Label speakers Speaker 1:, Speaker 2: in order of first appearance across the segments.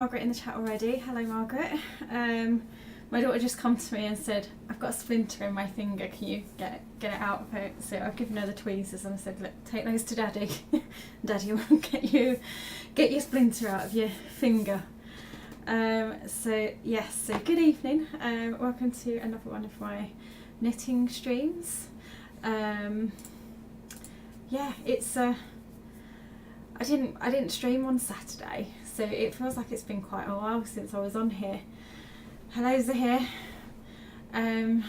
Speaker 1: Margaret in the chat already. Hello, Margaret. My daughter just come to me and said, I've got a splinter in my finger, can you get it out of it? So I've given her the tweezers and I said, look, take those to Daddy. Daddy will get your splinter out of your finger. So good evening. Welcome to another one of my knitting streams. It's I didn't stream on Saturday, so it feels like it's been quite a while since I was on here. Hello, Zahir. I'm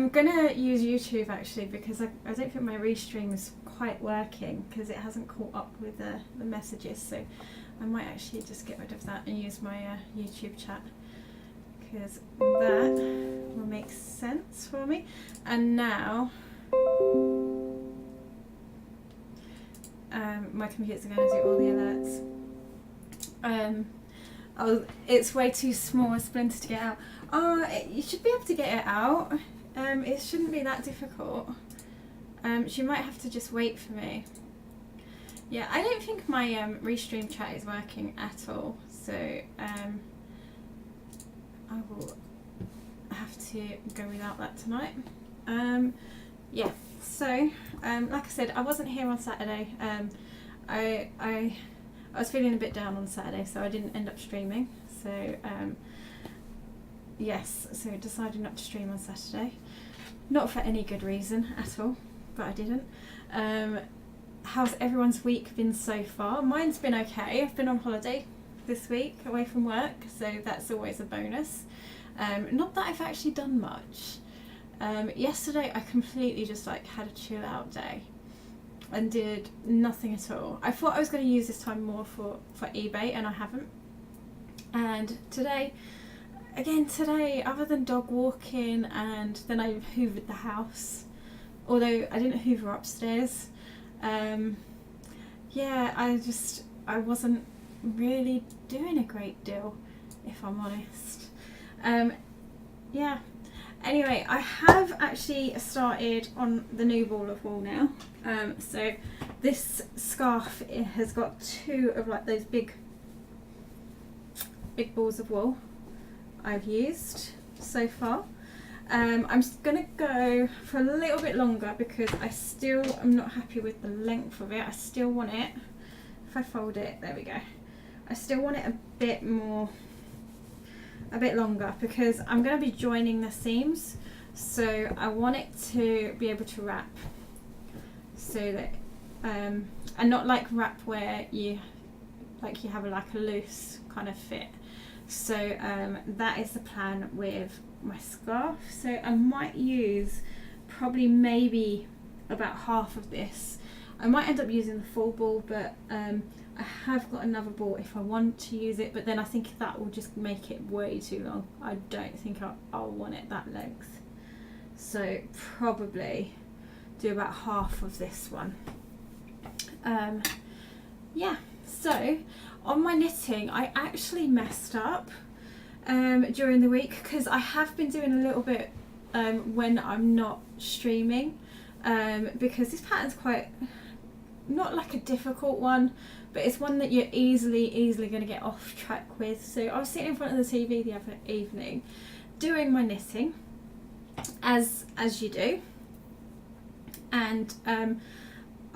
Speaker 1: gonna use YouTube actually because I don't think my restream is quite working because it hasn't caught up with the messages, so I might actually just get rid of that and use my YouTube chat because that will make sense for me. And now my computer's going to do all the alerts. It's way too small a splinter to get out. You should be able to get it out. It shouldn't be that difficult. She might have to just wait for me. Yeah, I don't think my restream chat is working at all, so I will have to go without that tonight. So like I said, I wasn't here on Saturday. I was feeling a bit down on Saturday, so I didn't end up streaming. So so I decided not to stream on Saturday. Not for any good reason at all, but I didn't. How's everyone's week been so far? Mine's been okay. I've been on holiday this week away from work, so that's always a bonus. Not that I've actually done much. Yesterday I completely just had a chill out day and did nothing at all. I thought I was going to use this time more for eBay, and I haven't. And today, other than dog walking, and then I hoovered the house, although I didn't hoover upstairs. I wasn't really doing a great deal, if I'm honest. Anyway, I have actually started on the new ball of wool now. So this scarf, it has got two of those big balls of wool I've used so far. I'm just gonna go for a little bit longer because I still am not happy with the length of it. I still want it, if I fold it, there we go. I still want it a bit longer because I'm going to be joining the seams, so I want it to be able to wrap, so that and not wrap where you have a loose kind of fit. So that is the plan with my scarf. So I might use maybe about half of this. I might end up using the full ball, but I have got another ball if I want to use it, but then I think that will just make it way too long. I don't think I'll want it that length. So probably do about half of this one. So on my knitting, I actually messed up during the week because I have been doing a little bit when I'm not streaming, because this pattern's quite, not a difficult one, but it's one that you're easily going to get off track with. So I was sitting in front of the TV the other evening doing my knitting, as you do, and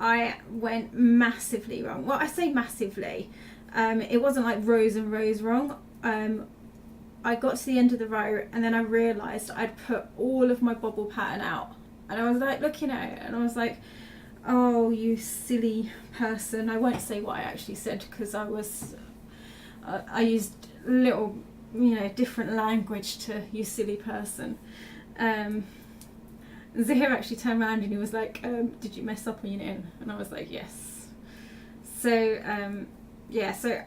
Speaker 1: I went massively wrong. Well, I say massively, it wasn't rows and rows wrong. I got to the end of the row and then I realised I'd put all of my bobble pattern out, and I was looking at it and I was like, oh, you silly person. I won't say what I actually said because I used little, different language to you silly person. Zahir actually turned around and he was like, did you mess up on your knitting? And I was like, yes. So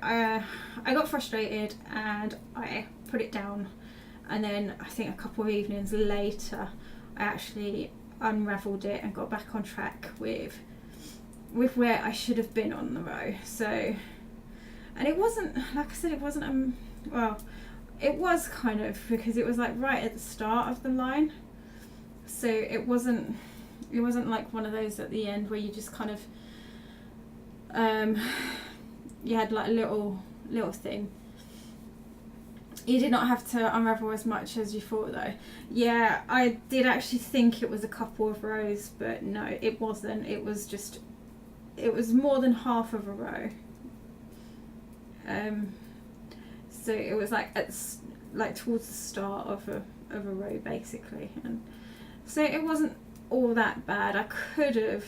Speaker 1: I got frustrated and I put it down, and then I think a couple of evenings later I actually unravelled it and got back on track with where I should have been on the row. So, and it wasn't, like I said, it wasn't well, it was kind of, because it was right at the start of the line, so it wasn't one of those at the end where you just kind of you had a little thing You did not have to unravel as much as you thought though. Yeah, I did actually think it was a couple of rows, but no, it wasn't. It was more than half of a row. So it was like towards the start of a row basically, and so it wasn't all that bad. I could have,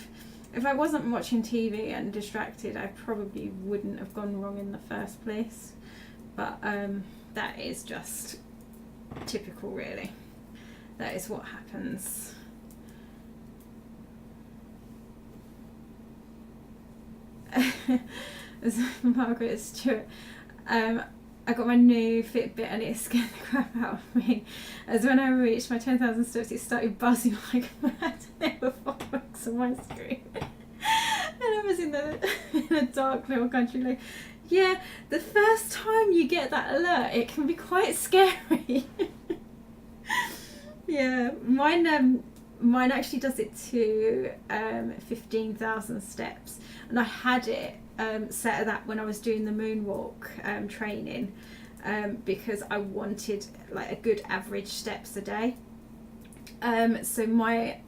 Speaker 1: if I wasn't watching TV and distracted, I probably wouldn't have gone wrong in the first place. But that is just typical, really. That is what happens. As Margaret Stewart, I got my new Fitbit and it scared the crap out of me. As when I reached my 10,000 steps, it started buzzing like mad. There were fireworks on my screen. And I was in a dark little country lane. Yeah, the first time you get that alert, it can be quite scary. Yeah, mine actually does it to 15,000 steps, and I had it set at that when I was doing the moonwalk training, because I wanted like a good average steps a day. So my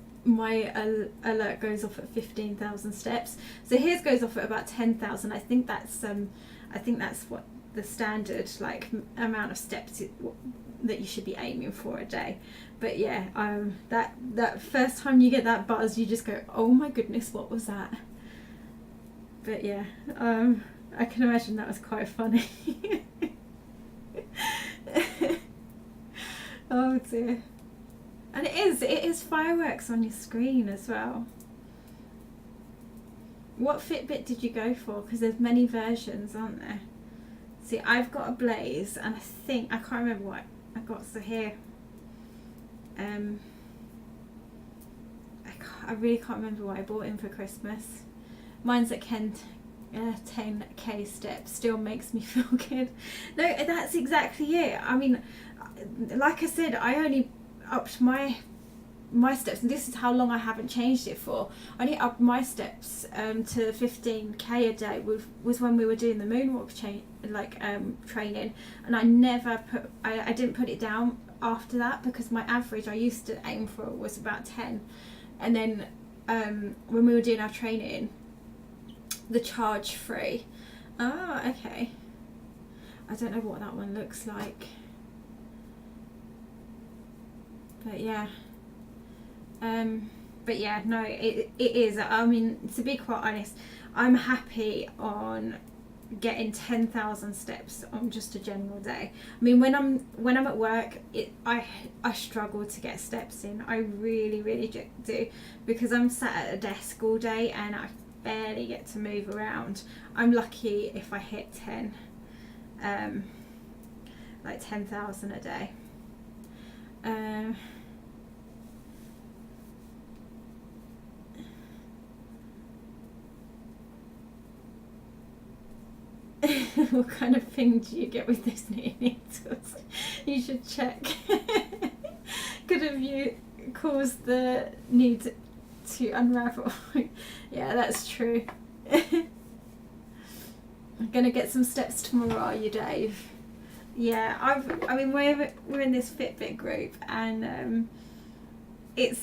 Speaker 1: alert goes off at 15,000 steps. So his goes off at about 10,000. I think that's what the standard like amount of steps that you should be aiming for a day. But yeah, that first time you get that buzz, you just go, oh my goodness, what was that? But yeah, I can imagine that was quite funny. Oh dear. And it is fireworks on your screen as well. What Fitbit did you go for? Because there's many versions, aren't there? See, I've got a Blaze, and I can't remember what I got. So here, I really can't remember what I bought in for Christmas. Mine's at 10k steps. Still makes me feel good. No, that's exactly it. I mean, like I said, I only upped my steps, and this is how long I haven't changed it for. I only upped my steps to 15k a day was when we were doing the moonwalk training, and I didn't put it down after that, because my average I used to aim for was about 10, and then when we were doing our training, the charge free. Oh, okay. I don't know what that one looks like. But yeah. But yeah, no, it is. I mean, to be quite honest, I'm happy on getting 10,000 steps on just a general day. I mean, when I'm at work, I struggle to get steps in. I really do, because I'm sat at a desk all day and I barely get to move around. I'm lucky if I hit 10, like 10,000 a day. What kind of thing do you get with those knitting needles? You should check. Could have you caused the need to unravel? Yeah, that's true. I'm gonna get some steps tomorrow, are you, Dave? Yeah, I mean we're in this Fitbit group, and it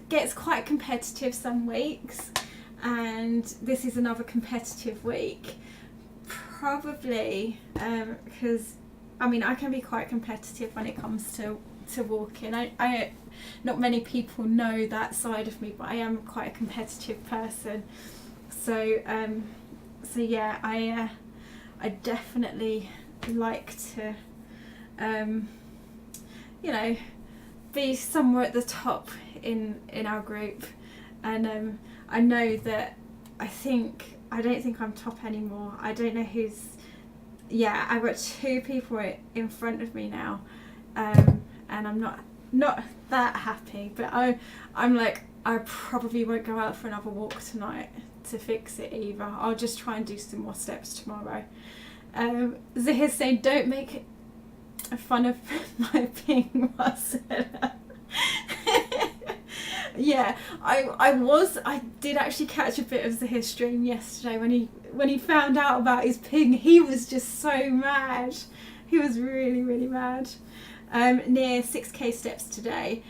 Speaker 1: gets quite competitive some weeks, and this is another competitive week. Probably because I mean I can be quite competitive when it comes to walking. I not many people know that side of me, but I am quite a competitive person. So yeah, I definitely like to be somewhere at the top in our group, and I know that I don't think I'm top anymore. I don't know who's. Yeah, I've got 2 people in front of me now, and I'm not that happy. But I'm like, I probably won't go out for another walk tonight to fix it either. I'll just try and do some more steps tomorrow. Zahir's saying, don't make fun of my being Marcella. Yeah, I did actually catch a bit of Zahir's stream yesterday when he found out about his ping. He was just so mad. He was really, really mad. Near 6k steps today.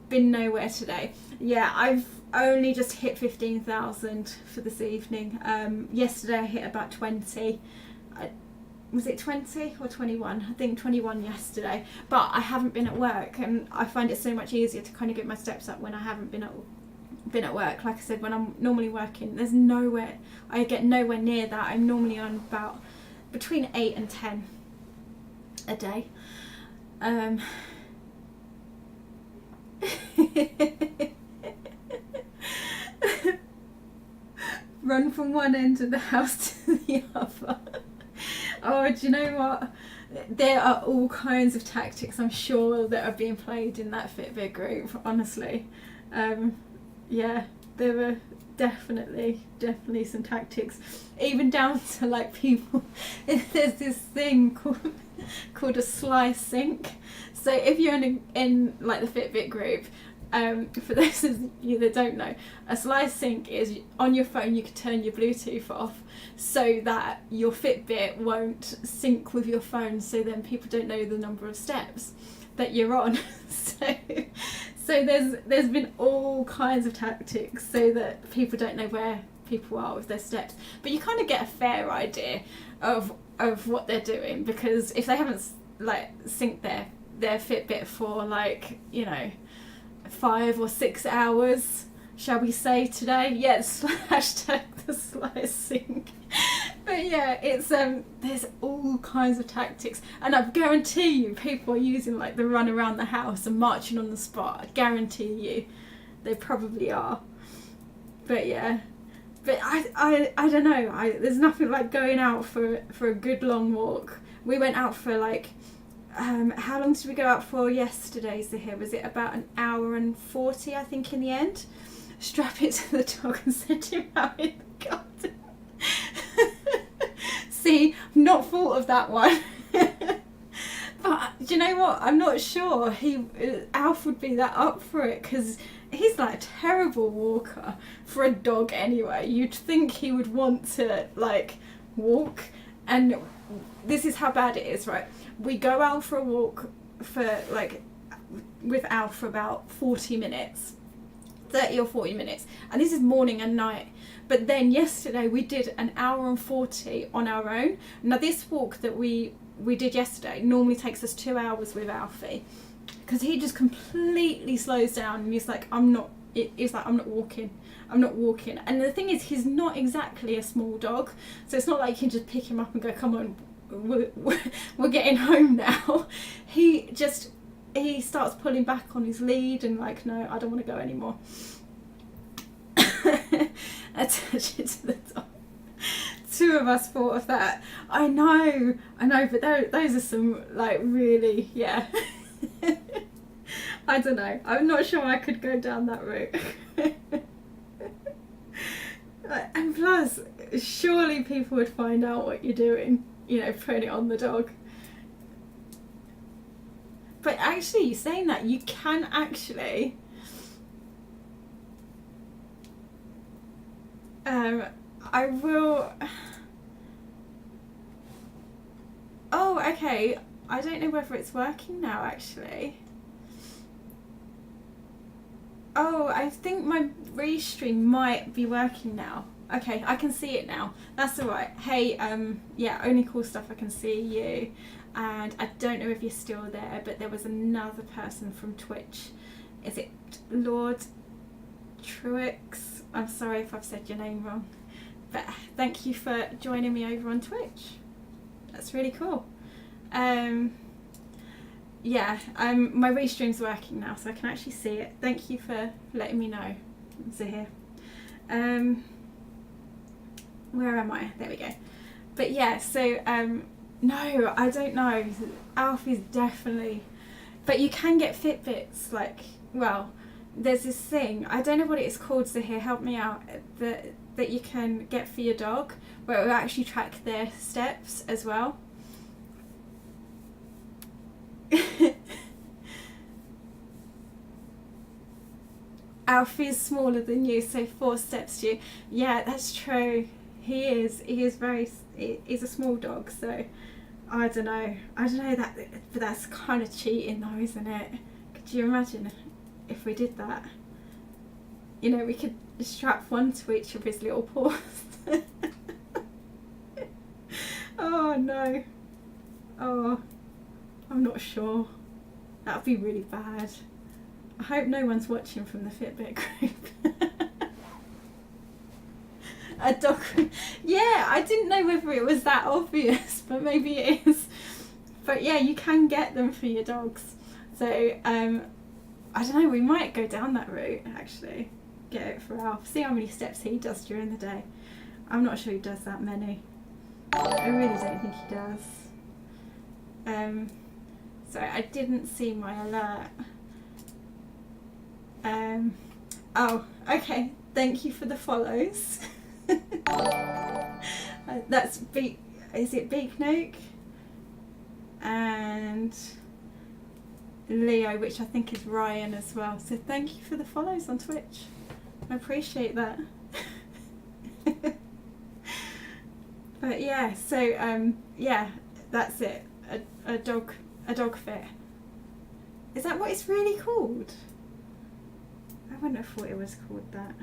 Speaker 1: Been nowhere today. Yeah, I've only just hit 15,000 for this evening. Yesterday I hit about 20. Was it 20 or 21? I think 21 yesterday. But I haven't been at work, and I find it so much easier to kind of get my steps up when I haven't been at work. Like I said, when I'm normally working, I get nowhere near that. I'm normally on about between 8 and 10 a day. Run from one end of the house to the other. Oh, do you know what? There are all kinds of tactics, I'm sure, that are being played in that Fitbit group, honestly. Yeah, there were definitely some tactics, even down to like people. There's this thing called a slice sync. So if you're in like the Fitbit group, for those of you that don't know, a slice sync is on your phone you can turn your Bluetooth off so that your Fitbit won't sync with your phone, so then people don't know the number of steps that you're on. So there's been all kinds of tactics so that people don't know where people are with their steps, but you kind of get a fair idea of what they're doing, because if they haven't like synced their Fitbit for like, you know, 5 or 6 hours, shall we say, today, yes, hashtag the slice sync. But yeah, it's there's all kinds of tactics, and I guarantee you people are using like the run around the house and marching on the spot. I guarantee you they probably are. But yeah, but I don't know, there's nothing like going out for a good long walk. We went out for like how long did we go out for yesterday, Zahir? Was it about an hour and 40, I think, in the end? Strap it to the dog and send him out in the garden. See, not thought of that one. But do you know what? I'm not sure Alf would be that up for it, because he's like a terrible walker for a dog anyway. You'd think he would want to like walk, and this is how bad it is, right? We go out for a walk with Alf for about 40 minutes. 30 or 40 minutes, and this is morning and night. But then yesterday we did an hour and 40 on our own. Now this walk that we did yesterday normally takes us 2 hours with Alfie, because he just completely slows down and he's like, I'm not walking. And the thing is, he's not exactly a small dog, so it's not like you can just pick him up and go, come on, we're getting home now. He starts pulling back on his lead and like, no, I don't want to go anymore. Attach it to the dog. 2 of us thought of that. I know, but those are some like really, yeah. I don't know. I'm not sure I could go down that route. And plus, surely people would find out what you're doing, you know, putting it on the dog. But actually, saying that, you can actually I will. Oh, okay. I don't know whether it's working now, actually. Oh, I think my restream might be working now. Okay, I can see it now. That's alright. Hey, yeah, only cool stuff, I can see you. And I don't know if you're still there, but there was another person from Twitch. Is it Lord Truix? I'm sorry if I've said your name wrong. But thank you for joining me over on Twitch. That's really cool. Yeah, my restream's working now, so I can actually see it. Thank you for letting me know, Zahir. Where am I? There we go. But yeah, so no, I don't know. Alfie's definitely, but you can get Fitbits, like, well, there's this thing, I don't know what it is called, Zahir, help me out, that you can get for your dog, where it will actually track their steps as well. Alfie's smaller than you, so 4 steps to you. Yeah, that's true. He's a small dog, so I don't know. That, but that's kind of cheating, though, isn't it? Could you imagine if we did that? You know, we could strap one to each of his little paws. Oh no. Oh, I'm not sure. That'd be really bad. I hope no one's watching from the Fitbit group. A dog. Yeah, I didn't know whether it was that obvious, but maybe it is. But yeah, you can get them for your dogs. So I don't know, we might go down that route actually. Get it for Alf. See how many steps he does during the day. I'm not sure he does that many. I really don't think he does. So I didn't see my alert. Oh, okay. Thank you for the follows. That's Beak. Is it Beak Nook? And Leo, which I think is Ryan as well. So thank you for the follows on Twitch. I appreciate that. But yeah, so yeah, that's it. A dog fit. Is that what it's really called? I wouldn't have thought it was called that.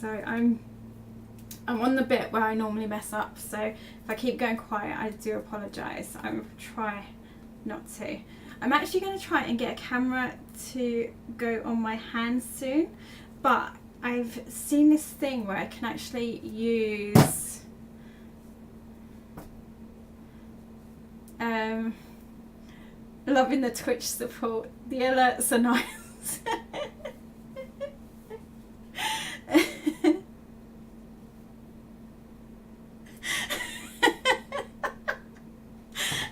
Speaker 1: So I'm on the bit where I normally mess up, so if I keep going quiet, I do apologise. I will try not to. I'm actually going to try and get a camera to go on my hands soon, but I've seen this thing where I can actually use loving the Twitch support. The alerts are nice.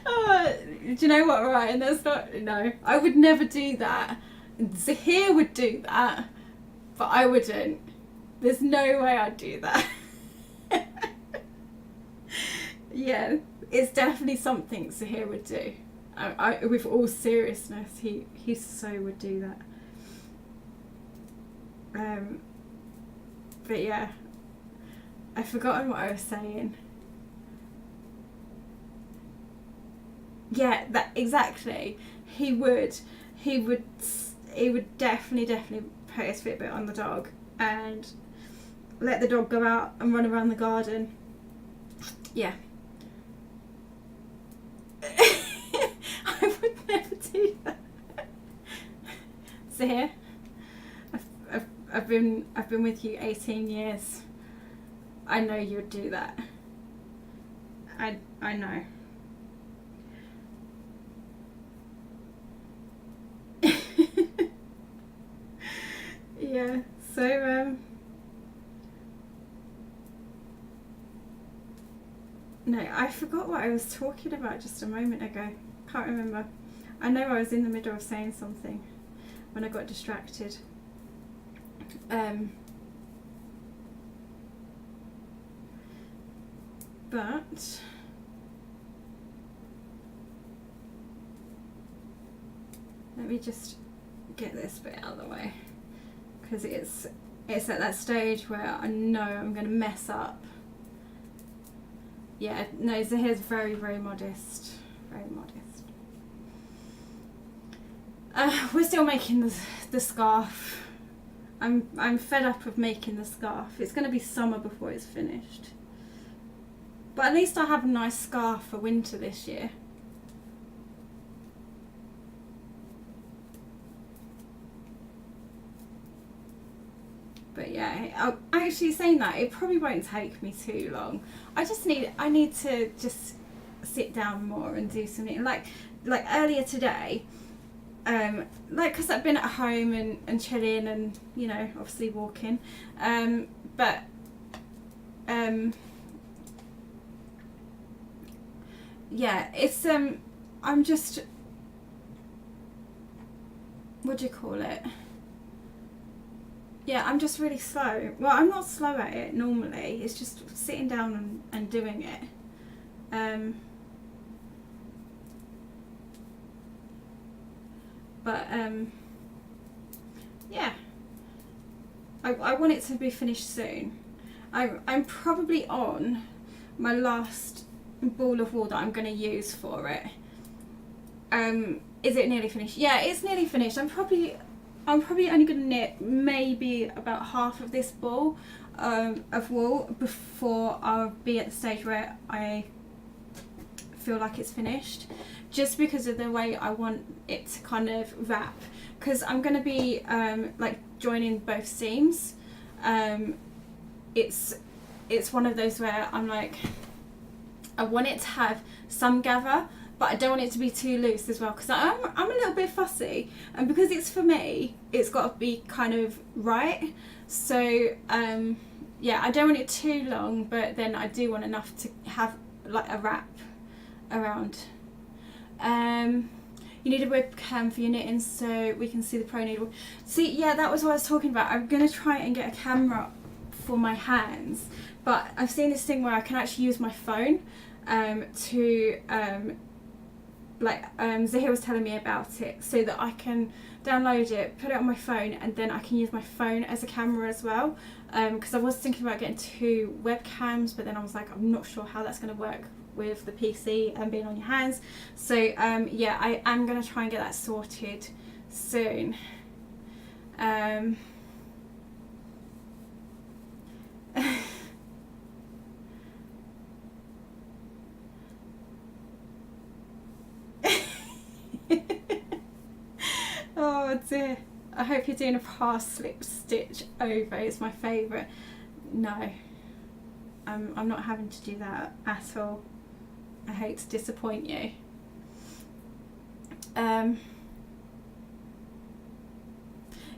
Speaker 1: Oh, do you know what, Ryan? That's not, no, I would never do that. Zahir would do that, but I wouldn't. There's no way I'd do that. Yeah, it's definitely something Zahir would do. With all seriousness, he so would do that. But yeah, I've forgotten what I was saying. Yeah, that exactly. He would definitely put his Fitbit on the dog and let the dog go out and run around the garden. Yeah. I would never do that. So here, I've been with you 18 years. I know you'd do that. I know. Yeah. So no, I forgot what I was talking about just a moment ago. Can't remember. I know I was in the middle of saying something when I got distracted. But let me just get this bit out of the way, because it's at that stage where I know I'm going to mess up. Yeah, no, Zahir's very, very modest. Very modest. We're still making the scarf. I'm fed up of making the scarf. It's going to be summer before it's finished. But at least I have a nice scarf for winter this year. But yeah, actually saying that, it probably won't take me too long. I need to just sit down more and do something. Like earlier today, because I've been at home and chilling and, you know, obviously walking. But yeah, it's I'm just, what do you call it? Yeah, I'm just really slow. Well, I'm not slow at it normally. It's just sitting down and doing it. But yeah, I want it to be finished soon. I'm probably on my last ball of wool that I'm going to use for it. Is it nearly finished? Yeah, it's nearly finished. I'm probably only going to knit maybe about half of this ball of wool before I'll be at the stage where I feel like it's finished, just because of the way I want it to kind of wrap, because I'm going to be like joining both seams. It's one of those where I'm like, I want it to have some gather, but I don't want it to be too loose as well, because I'm a little bit fussy, and because it's for me, it's got to be kind of right. So yeah, I don't want it too long, but then I do want enough to have like a wrap around. You need a webcam for your knitting so we can see the pro needle. See, yeah, that was what I was talking about. I'm going to try and get a camera for my hands, but I've seen this thing where I can actually use my phone to Zahir was telling me about it, so that I can download it, put it on my phone, and then I can use my phone as a camera as well, because I was thinking about getting 2 webcams, but then I was like, I'm not sure how that's going to work with the PC and being on your hands. So yeah, I am going to try and get that sorted soon. Oh dear, I hope you're doing a pass slip stitch over. It's my favourite. No, I'm not having to do that at all. I hate to disappoint you.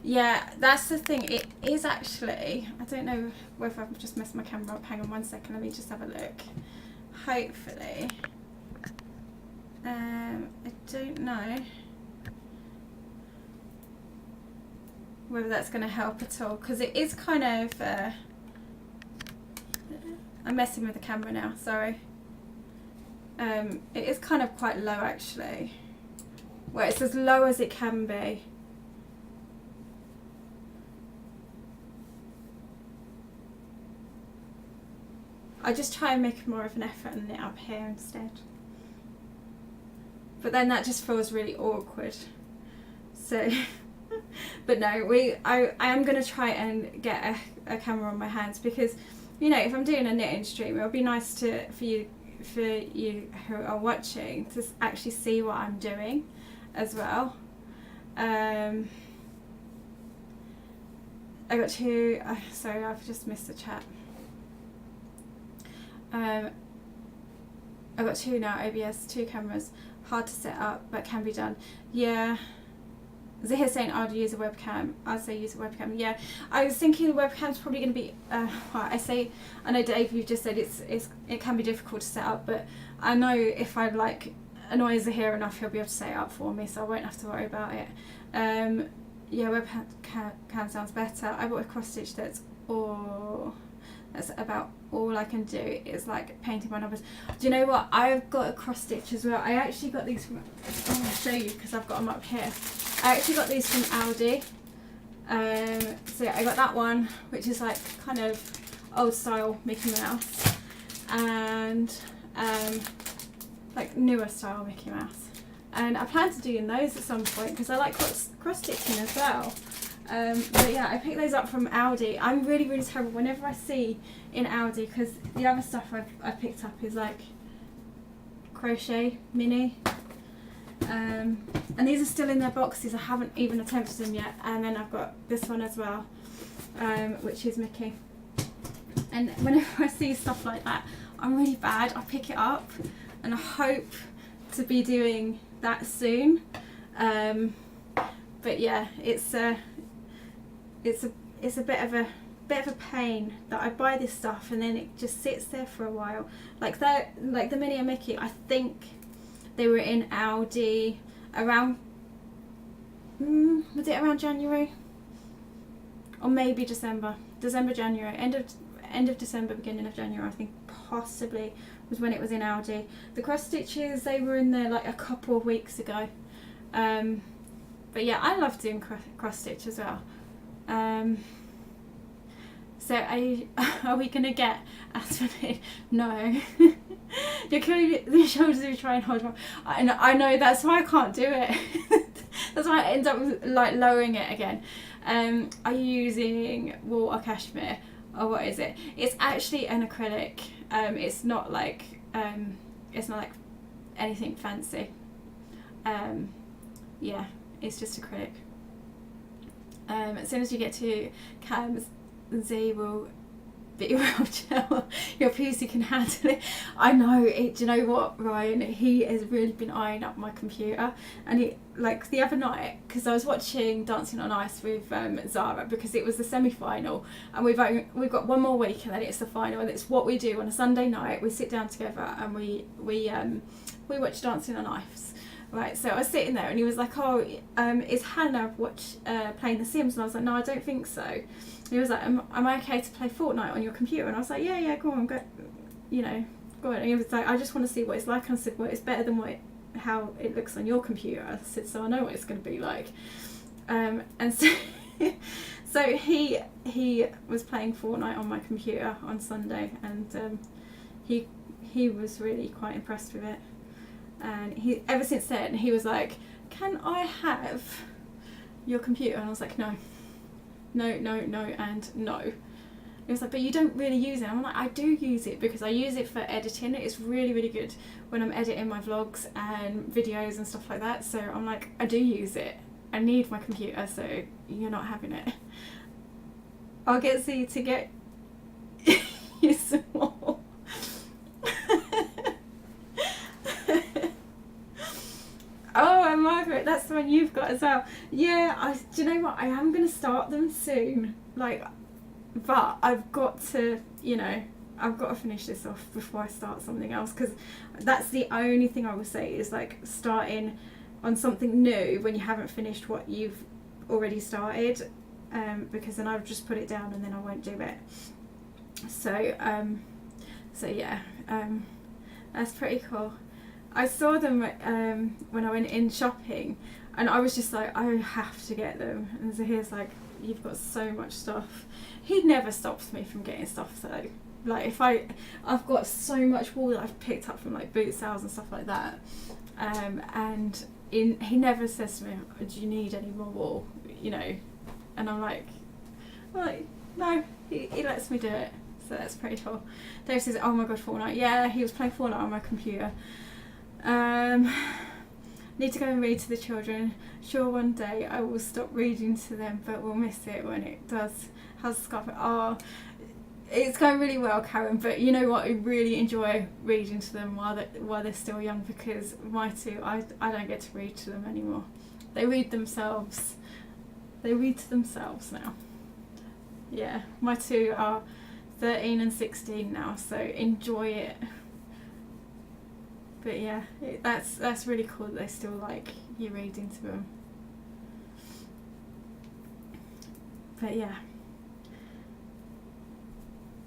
Speaker 1: Yeah, that's the thing. It is actually, I don't know whether I've just messed my camera up. Hang on one second, let me just have a look. Hopefully. I don't know whether that's going to help at all, because it is kind of I'm messing with the camera now, sorry. It is kind of quite low actually, where it's as low as it can be. I just try and make more of an effort and knit up here instead, but then that just feels really awkward. So but no, I am going to try and get a camera on my hands, because, you know, if I'm doing a knitting stream, it'll be nice for you who are watching to actually see what I'm doing as well. I got 2, sorry, I've just missed the chat. I got 2 now, OBS, 2 cameras, hard to set up but can be done. Yeah. Zahir saying I'd use a webcam. I'd say use a webcam. Yeah, I was thinking the webcam's probably going to be. Well, I know Dave, you've just said it can be difficult to set up, but I know if I like annoy Zahir enough, he'll be able to set it up for me, so I won't have to worry about it. Yeah, webcam sounds better. I bought a cross stitch that's about all I can do is like painting my numbers. Do you know what? I've got a cross stitch as well. I actually got these from. I'll show you because I've got them up here. I actually got these from Aldi. So yeah, I got that one, which is like kind of old style Mickey Mouse, and like newer style Mickey Mouse. And I plan to doing those at some point because I like cross stitching as well. But yeah, I picked those up from Aldi. I'm really, really terrible whenever I see in Aldi, because the other stuff I've picked up is like crochet mini. And these are still in their boxes. I haven't even attempted them yet. And then I've got this one as well, which is Mickey. And whenever I see stuff like that, I'm really bad. I pick it up and I hope to be doing that soon. But yeah, it's a bit of a pain that I buy this stuff and then it just sits there for a while. Like the Minnie and Mickey, I think they were in Aldi around, was it around January? Or maybe December, January, end of December, beginning of January, I think possibly was when it was in Aldi. The cross stitches, they were in there like a couple of weeks ago. But yeah, I love doing cross stitch as well. So are we going to get Aspen? No. You're killing the shoulders if you try and hold on. I know, that's why I can't do it. That's why I end up like lowering it again. Are you using wool or cashmere? Or what is it? It's actually an acrylic. It's not like anything fancy. Yeah, it's just acrylic. As soon as you get to Cam's, Z will be real chill. Your PC can handle it. I know it. Do you know what, Ryan? He has really been eyeing up my computer, and he, like the other night, because I was watching Dancing on Ice with Zara, because it was the semi-final, and we've got one more week and then it's the final, and it's what we do on a Sunday night. We sit down together and we watch Dancing on Ice. Right, so I was sitting there and he was like, oh, is Hannah playing The Sims? And I was like, no, I don't think so. He was like, am I okay to play Fortnite on your computer? And I was like, yeah, go on, go on. And he was like, I just want to see what it's like. And I said, well, it's better than how it looks on your computer. I said, so I know what it's going to be like. And so, so he was playing Fortnite on my computer on Sunday, and he was really quite impressed with it. And ever since then, he was like, can I have your computer? And I was like, no, and no. He was like, but you don't really use it. I'm like, I do use it because I use it for editing. It's really, really good when I'm editing my vlogs and videos and stuff like that. So I'm like, I do use it. I need my computer, so you're not having it. I'll get Z to get you some more. Oh, and Margaret, that's the one you've got as well. Yeah, do you know what? I am going to start them soon. But I've got to, I've got to finish this off before I start something else, because that's the only thing I will say is like starting on something new when you haven't finished what you've already started, because then I'll just put it down and then I won't do it. So yeah, that's pretty cool. I saw them when I went in shopping, and I was just like, I have to get them. And Zahir's like, you've got so much stuff. He never stops me from getting stuff though. Like I've got so much wool that I've picked up from like boot sales and stuff like that. And he never says to me, do you need any more wool? And I'm like, no, he lets me do it. So that's pretty cool. Dave says, oh my god, Fortnite. Yeah, he was playing Fortnite on my computer. Need to go and read to the children. Sure, one day I will stop reading to them, but we'll miss it when it does. How's Scarlet? Oh, it's going really well, Karen, but you know what? I really enjoy reading to them while they're still young, because my two, I don't get to read to them anymore. They read themselves. They read to themselves now. Yeah, my two are 13 and 16 now, so enjoy it. But yeah, that's really cool that they still like you reading to them. But yeah,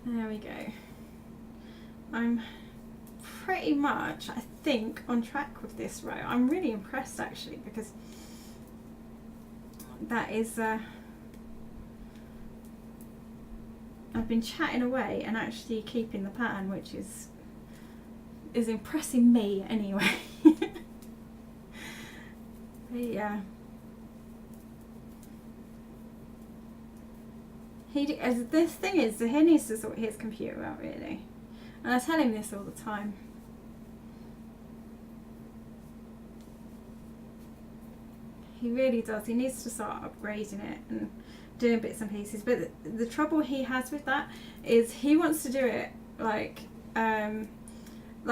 Speaker 1: there we go. I'm pretty much, I think, on track with this row. I'm really impressed actually, because that is I've been chatting away and actually keeping the pattern, which is impressing me anyway. But yeah, the thing is, he needs to sort his computer out really, and I tell him this all the time. He really does. He needs to start upgrading it and doing bits and pieces. But the trouble he has with that is he wants to do it like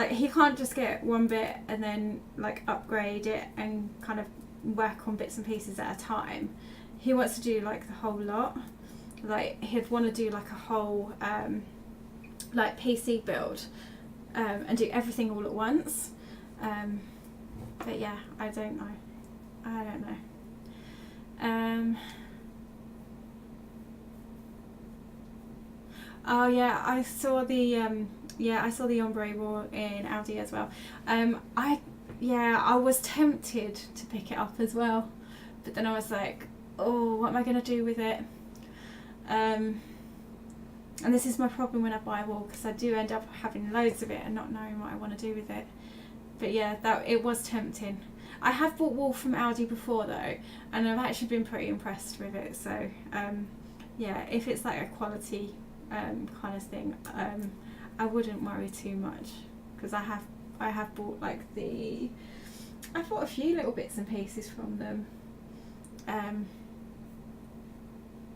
Speaker 1: he can't just get one bit and then like upgrade it and kind of work on bits and pieces at a time. He wants to do like the whole lot. Like he'd want to do like a whole like PC build and do everything all at once. But yeah, I don't know. Oh yeah, I saw the ombre wool in Aldi as well. I was tempted to pick it up as well, but then I was like, oh, what am I gonna do with it? And this is my problem when I buy wool, because I do end up having loads of it and not knowing what I want to do with it. But yeah, it was tempting. I have bought wool from Aldi before though, and I've actually been pretty impressed with it. So yeah, if it's like a quality kind of thing, I wouldn't worry too much, because I have bought like I bought a few little bits and pieces from them.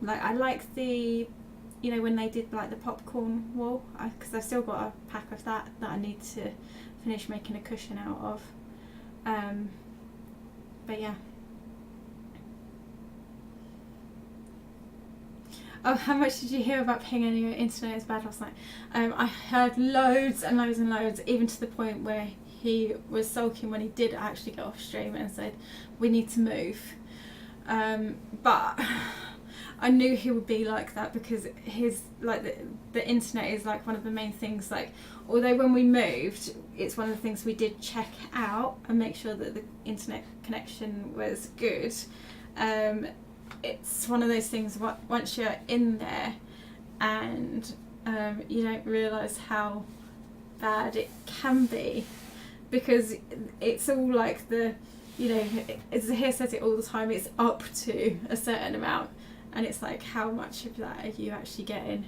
Speaker 1: Like I like the, you know, when they did like the popcorn wool, because I've still got a pack of that I need to finish making a cushion out of. But yeah. Oh, how much did you hear about ping on your internet is bad last night? I heard loads and loads and loads, even to the point where he was sulking when he did actually get off stream and said, we need to move. But I knew he would be like that, because his, like, the internet is like one of the main things. Like, although when we moved, it's one of the things we did check out and make sure that the internet connection was good. It's one of those things, once you're in there and you don't realise how bad it can be, because it's all like the, you know, Zahir says it all the time, it's up to a certain amount, and it's like, how much of that are you actually getting?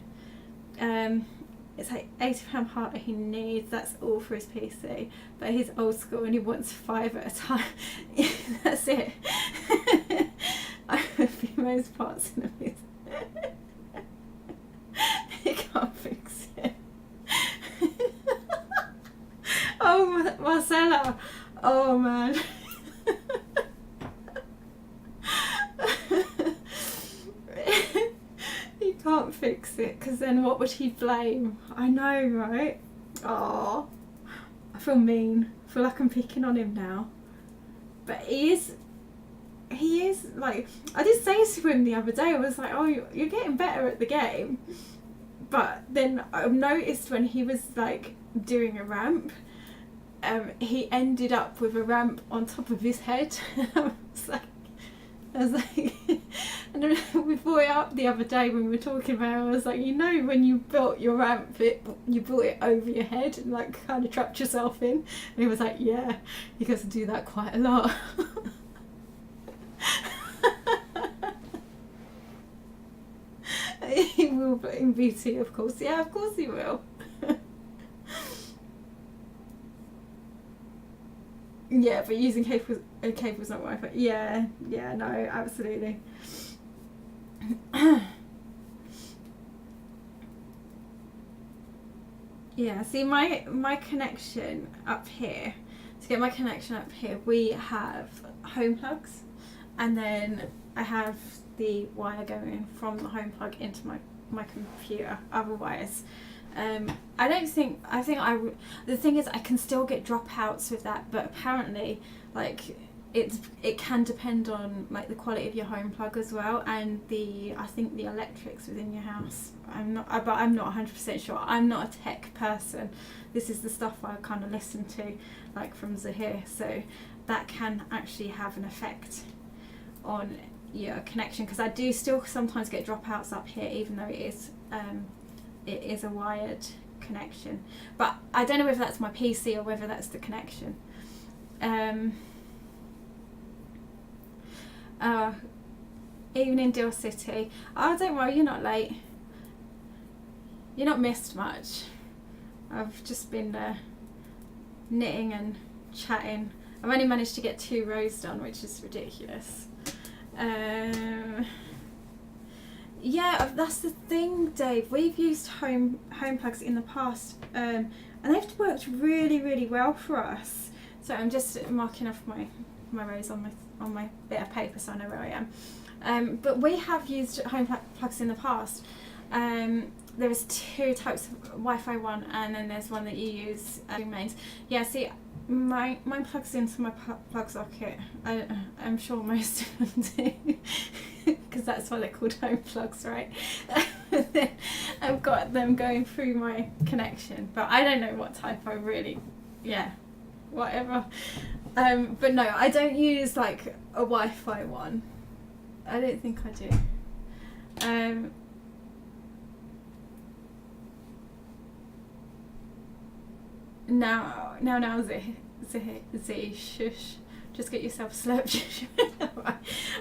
Speaker 1: It's like £80 part he needs, that's all for his PC, but he's old school and he wants 5 at a time. That's it. I have the most parts in the business. He can't fix it. Oh, Marcella. Oh man. He can't fix it, because then what would he blame? I know, right? Oh, I feel mean. I feel like I'm picking on him now. But he is like, I did say to him the other day, I was like, oh, you're getting better at the game. But then I noticed when he was like doing a ramp, he ended up with a ramp on top of his head. I was like, and then we brought it up the other day when we were talking about it. I was like, you know, when you built your ramp, you built it over your head and like kind of trapped yourself in. And he was like, yeah, you got to do that quite a lot. He will blame BT, of course. Yeah, of course he will. Yeah, but using cables not Wi-Fi. Yeah, no, absolutely. Yeah, see my connection up here, to get my connection up here, we have home plugs, and then I have the wire going from the home plug into my computer. Otherwise, the thing is, I can still get dropouts with that, but apparently, like, it can depend on like the quality of your home plug as well, and I think the electrics within your house. I'm not 100% sure. I'm not a tech person. This is the stuff I kind of listen to, like from Zahir, so that can actually have an effect on your connection, because I do still sometimes get dropouts up here, even though it is a wired connection. But I don't know whether that's my PC or whether that's the connection. Evening, Deal City. Oh, don't worry, you're not late. You're not missed much. I've just been knitting and chatting. I've only managed to get 2 rows done, which is ridiculous. Yeah, that's the thing, Dave. We've used home plugs in the past, and they've worked really, really well for us. So I'm just marking off my rows on my bit of paper, so I know where I am. But we have used home plugs in the past. There was 2 types of Wi-Fi one, and then there's one that you use mains. Yeah, see, mine plugs into my plug socket. I'm sure most of them do, because that's why they're called home plugs, right? Then I've got them going through my connection, but I don't know what type I really, yeah, whatever. But no, I don't use like a Wi-Fi one. I don't think I do. Now, Z, shush. Just get yourself slurped.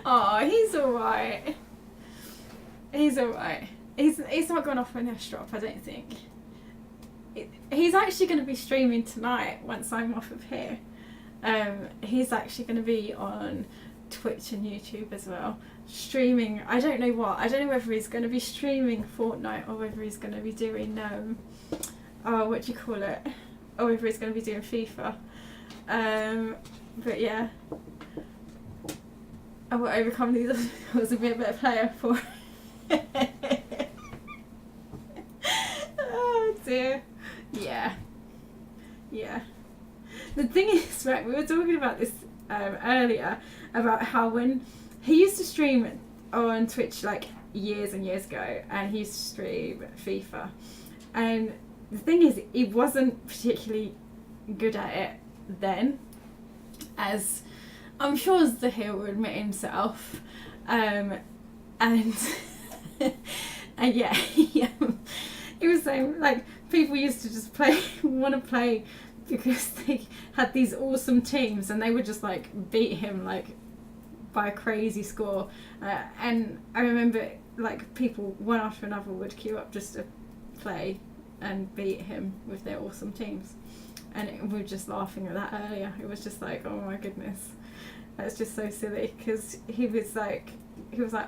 Speaker 1: Oh, he's alright. He's alright. He's not gone off on a strop, I don't think. He's actually going to be streaming tonight once I'm off of here. He's actually going to be on Twitch and YouTube as well, streaming. I don't know whether he's going to be streaming Fortnite or whether he's going to be doing what do you call it, or whether he's going to be doing FIFA. But yeah, I will overcome these obstacles and be a better player for oh dear. Yeah. The thing is, right, we were talking about this earlier, about how when he used to stream on Twitch like years and years ago, and he used to stream FIFA, and the thing is, he wasn't particularly good at it then, as I'm sure Zahir will admit himself, and and yeah, he was saying like people used to just want to play because they had these awesome teams and they would just like beat him like by a crazy score, and I remember like people one after another would queue up just to play and beat him with their awesome teams, and we were just laughing at that earlier. It was just like, oh my goodness, that's just so silly, because he was like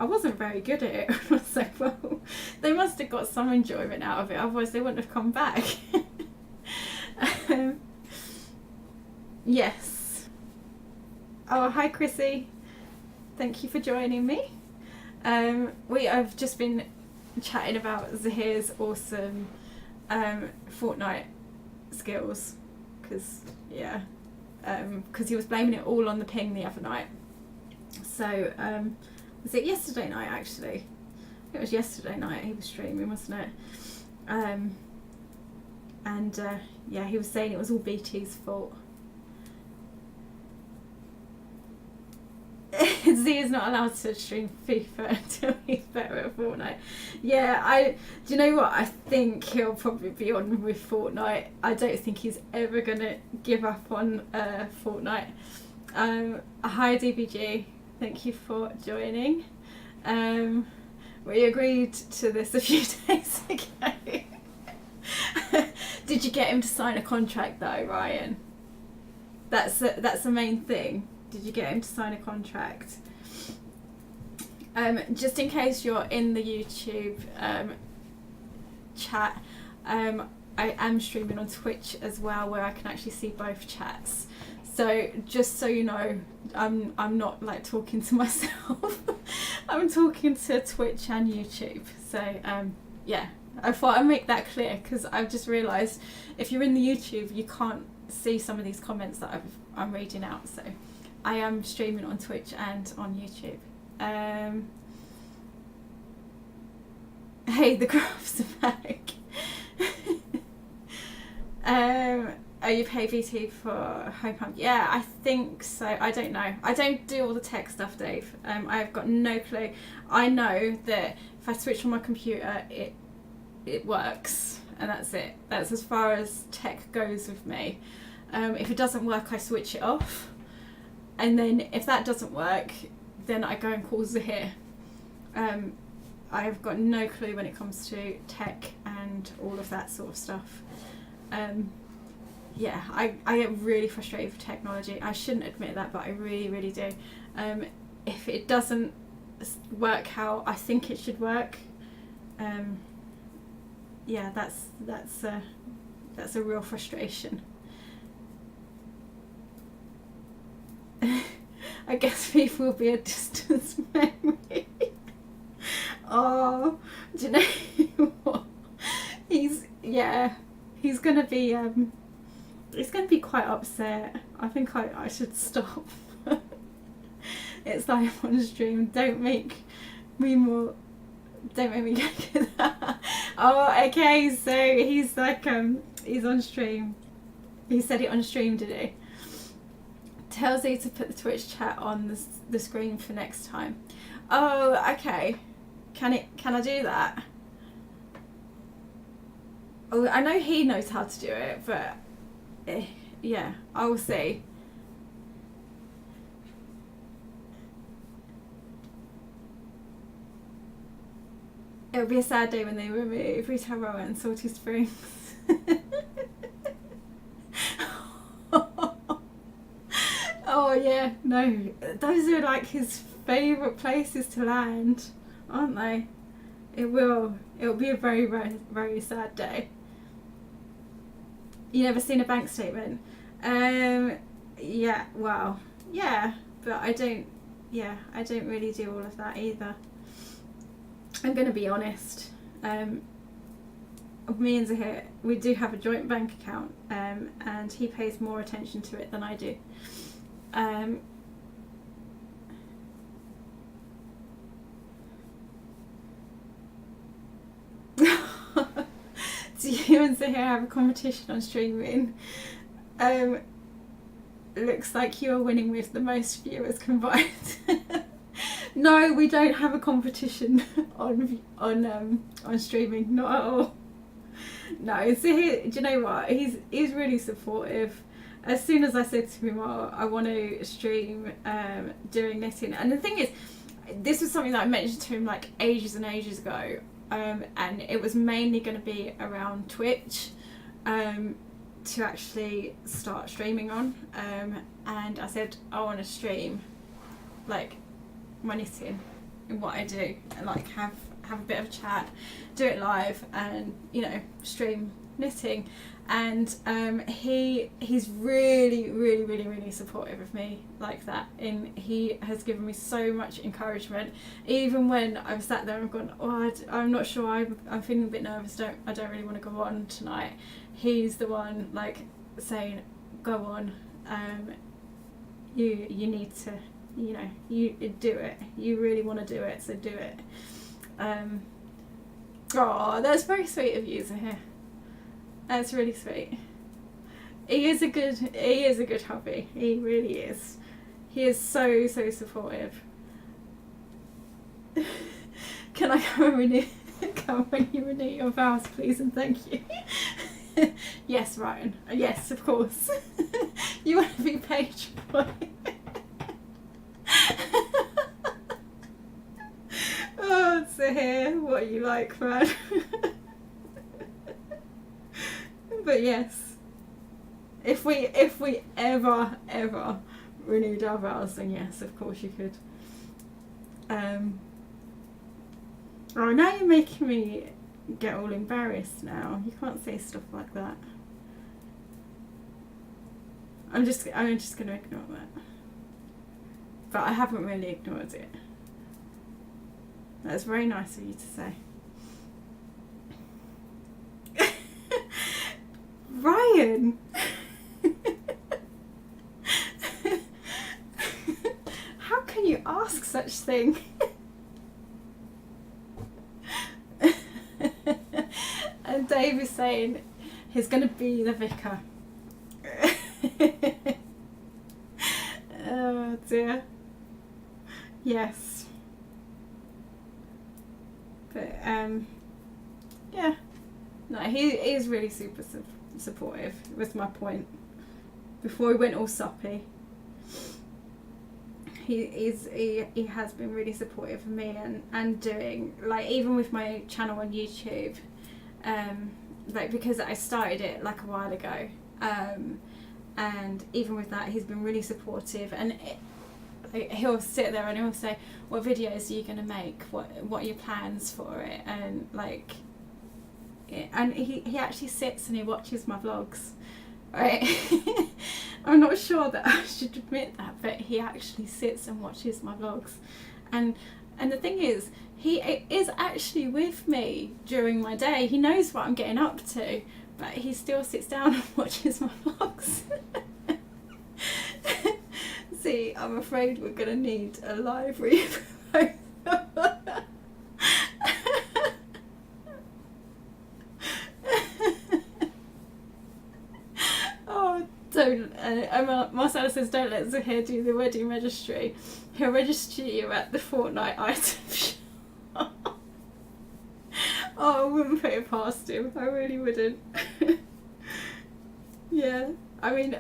Speaker 1: I wasn't very good at it. I was like, well, they must have got some enjoyment out of it, otherwise they wouldn't have come back. Yes. Oh, hi Chrissy, thank you for joining me. We have just been chatting about Zahir's awesome Fortnite skills, because he was blaming it all on the ping the other night. So was it yesterday night actually? It was yesterday night he was streaming, wasn't it? Yeah, he was saying it was all BT's fault. Z is not allowed to stream FIFA until he's better at Fortnite. Yeah, do you know what? I think he'll probably be on with Fortnite. I don't think he's ever gonna give up on Fortnite. Hi DBG, thank you for joining. We agreed to this a few days ago. Did you get him to sign a contract though, Ryan? That's the main thing. Did you get him to sign a contract? Just in case you're in the YouTube chat, I am streaming on Twitch as well, where I can actually see both chats. So just so you know, I'm not like talking to myself. I'm talking to Twitch and YouTube. So yeah, I thought I'd make that clear, because I've just realised if you're in the YouTube, you can't see some of these comments that I'm reading out. So I am streaming on Twitch and on YouTube. Hey, the graphs are back. Are you pay VT for home pump? Yeah, I think so. I don't know. I don't do all the tech stuff, Dave. I've got no clue. I know that if I switch on my computer, it works, and that's it. That's as far as tech goes with me. If it doesn't work, I switch it off. And then if that doesn't work, then I go and call Zahir. I've got no clue when it comes to tech and all of that sort of stuff. Yeah, I get really frustrated with technology. I shouldn't admit that, but I really, really do. If it doesn't work how I think it should work, yeah, that's a real frustration. I guess people will be a distance memory. Oh, do you know what? He's gonna be quite upset. I think I should stop. It's live on stream. Don't make me go to that. Oh, okay. So he's like he's on stream. He said it on stream, did he? Tells you to put the Twitch chat on the screen for next time. Oh, okay. Can I do that? Oh, I know he knows how to do it, but yeah, I will see. It'll be a sad day when they remove Retail and Salty Springs. Oh yeah, no, those are like his favourite places to land, aren't they? It'll be a very, very, very sad day. You never seen a bank statement? Yeah, well, yeah, but I don't really do all of that either. I'm going to be honest. Me and Zahir, we do have a joint bank account, and he pays more attention to it than I do. Do you and Zahir have a competition on streaming? Looks like you're winning with the most viewers combined. No, we don't have a competition on streaming, not at all. No, Zahir, do you know what? He's really supportive. As soon as I said to him, "Oh, I want to stream doing knitting," and the thing is, this was something that I mentioned to him like ages and ages ago, and it was mainly going to be around Twitch, to actually start streaming on, and I said I want to stream like my knitting and what I do, and like have a bit of a chat, do it live, and stream knitting. And he's really supportive of me like that, and he has given me so much encouragement, even when I've sat there and gone, oh, I'm not sure, I'm feeling a bit nervous, I don't really want to go on tonight. He's the one like saying, go on, you need to, you do it, you really want to do it, so do it. Oh, that's very sweet of you, Zahir. That's really sweet. He is a good hubby. He really is. He is so supportive. Can I come when you renew your vows, please, and thank you? Yes, Ryan. Yes, of course. You want to be page boy? Oh, Zahir, what are you like, man? But yes, if we ever renewed our vows, then yes, of course you could. Oh, now you're making me get all embarrassed now. You can't say stuff like that. I'm just going to ignore that. But I haven't really ignored it. That's very nice of you to say. Ryan! How can you ask such thing? And Dave is saying he's going to be the vicar. Oh dear. Yes. But yeah. No, he is really super supportive, was my point. Before he went all soppy, he has been really supportive of me, and doing, like, even with my channel on YouTube, like, because I started it like a while ago, and even with that he's been really supportive, and he'll sit there and he'll say, what videos are you going to make, what are your plans for it, and like, and he actually sits and he watches my vlogs, right? I'm not sure that I should admit that, but he actually sits and watches my vlogs, and the thing is, he is actually with me during my day. He knows what I'm getting up to, but he still sits down and watches my vlogs. See, I'm afraid we're gonna need a live read. Oh, don't. Marcella says, don't let Zahir do the wedding registry. He'll register you at the Fortnite item shop. Oh, I wouldn't put it past him. I really wouldn't. Yeah, I mean,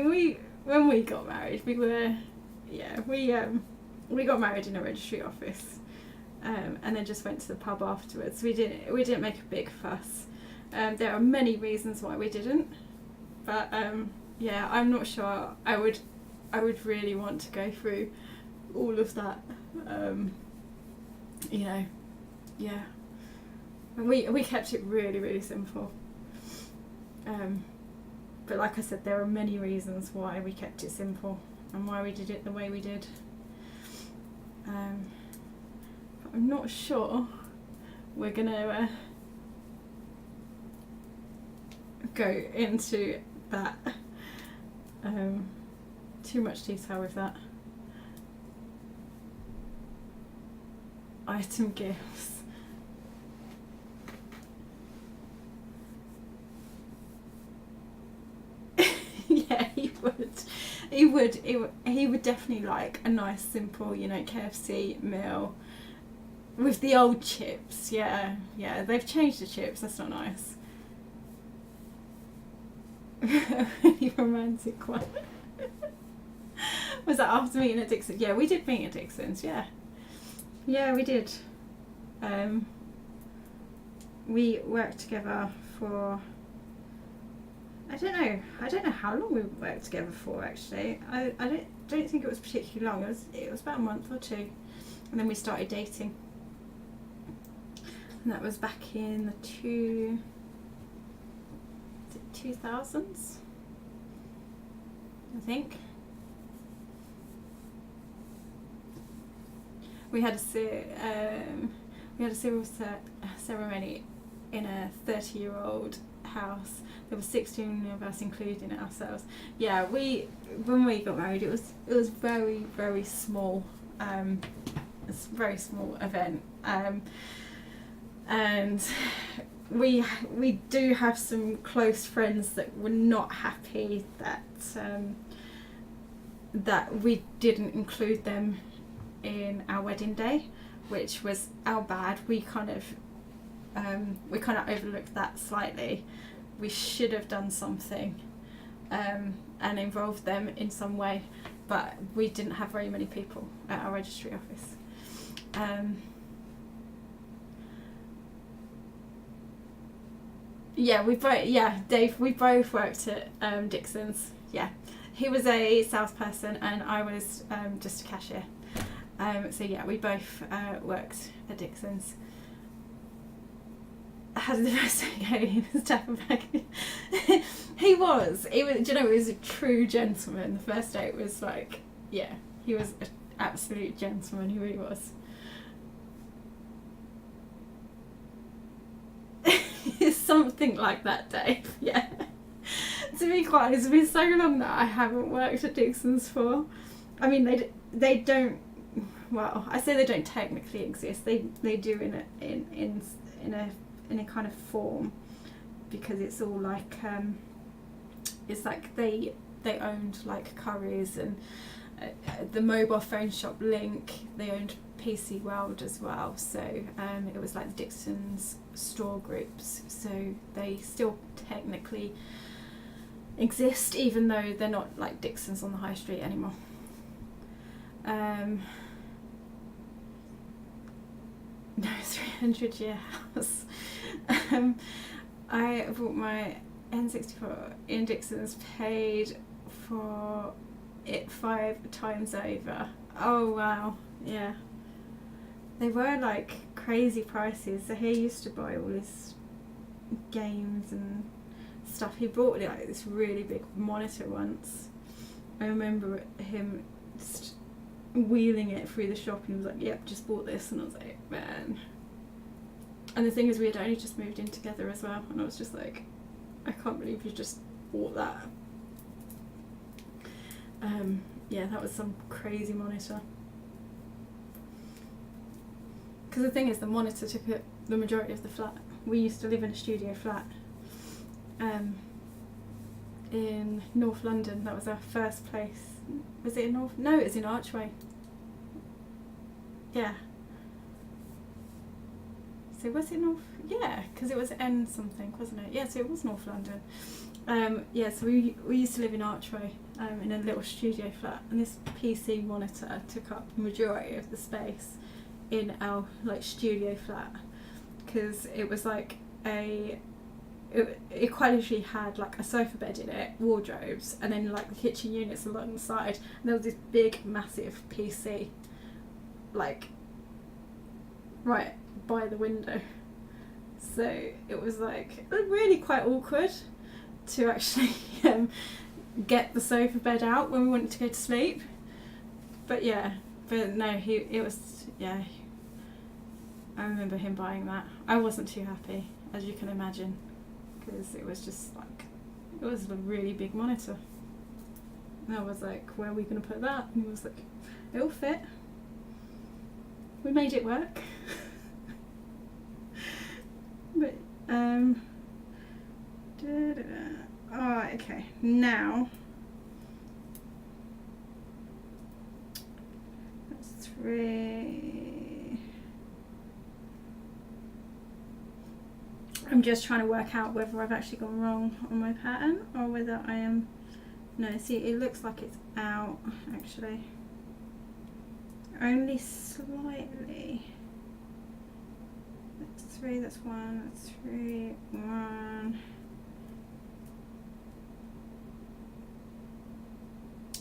Speaker 1: we when we got married, we were, yeah, we got married in a registry office, and then just went to the pub afterwards. We didn't make a big fuss. There are many reasons why we didn't, but yeah, I'm not sure I would really want to go through all of that. You know, yeah. And we kept it really, really simple. But like I said, there are many reasons why we kept it simple and why we did it the way we did. But I'm not sure we're gonna go into that too much detail with that. Item gifts. Yeah, he would definitely like a nice simple, you know, KFC meal with the old chips. Yeah, they've changed the chips, that's not nice. Really romantic one. Was that after meeting at Dixon's? Yeah, we did meet at Dixon's, yeah, we did. We worked together for, I don't know how long we worked together for actually. I don't think it was particularly long. It was about a month or two, and then we started dating, and that was back in the 2000s, I think. We had a civil ceremony in a 30-year-old house. There were 16 of us, including ourselves. Yeah, when we got married, it was very, very small. It's a very small event, and we do have some close friends that were not happy that we didn't include them in our wedding day, which was our bad. We kind of overlooked that slightly. We should have done something and involved them in some way, but we didn't have very many people at our registry office. Dave, we both worked at Dixon's. Yeah, he was a salesperson and I was just a cashier. So yeah, we both worked at Dixon's. How did the first day go? He was Dapperback. He was. Do you know, he was a true gentleman. The first date was like, yeah, he was an absolute gentleman. He really was. Something like that, Dave. Yeah. To be quite honest, it's been so long that I haven't worked at Dixon's for. I mean, they don't. Well, I say they don't technically exist. They do in a kind of form, because it's all like it's like they owned like Curry's and the mobile phone shop Link. They owned PC World as well, so it was like the Dixon's store groups, so they still technically exist, even though they're not like Dixon's on the high street anymore. No, 300-year house. I bought my N64 in Dixon's, paid for it 5 times over. Oh wow, yeah. They were like crazy prices. So he used to buy all his games and stuff. He bought like this really big monitor once. I remember him just wheeling it through the shop and he was like, yep, just bought this, and I was like, man. And the thing is, we had only just moved in together as well, and I was just like, I can't believe you just bought that. Yeah, that was some crazy monitor. Because the thing is, the monitor took up the majority of the flat. We used to live in a studio flat in North London. That was our first place. Was it in North? No, it was in Archway. Yeah. So was it North? Yeah, because it was N something, wasn't it? Yeah, so it was North London. Yeah, so we used to live in Archway, in a little studio flat, and this PC monitor took up the majority of the space in our like studio flat, because it was like it quite literally had like a sofa bed in it, wardrobes, and then like the kitchen units along the side, and there was this big massive PC like right by the window, so it was like really quite awkward to actually get the sofa bed out when we wanted to go to sleep. But no, it was, yeah, I remember him buying that. I wasn't too happy, as you can imagine, because it was just like, it was a really big monitor. And I was like, where are we going to put that? And he was like, it'll fit. We made it work. But oh, okay, now that's 3. I'm just trying to work out whether I've actually gone wrong on my pattern or whether I am. No, see, it looks like it's out actually, only slightly. That's 3, that's 1, that's 3, 1.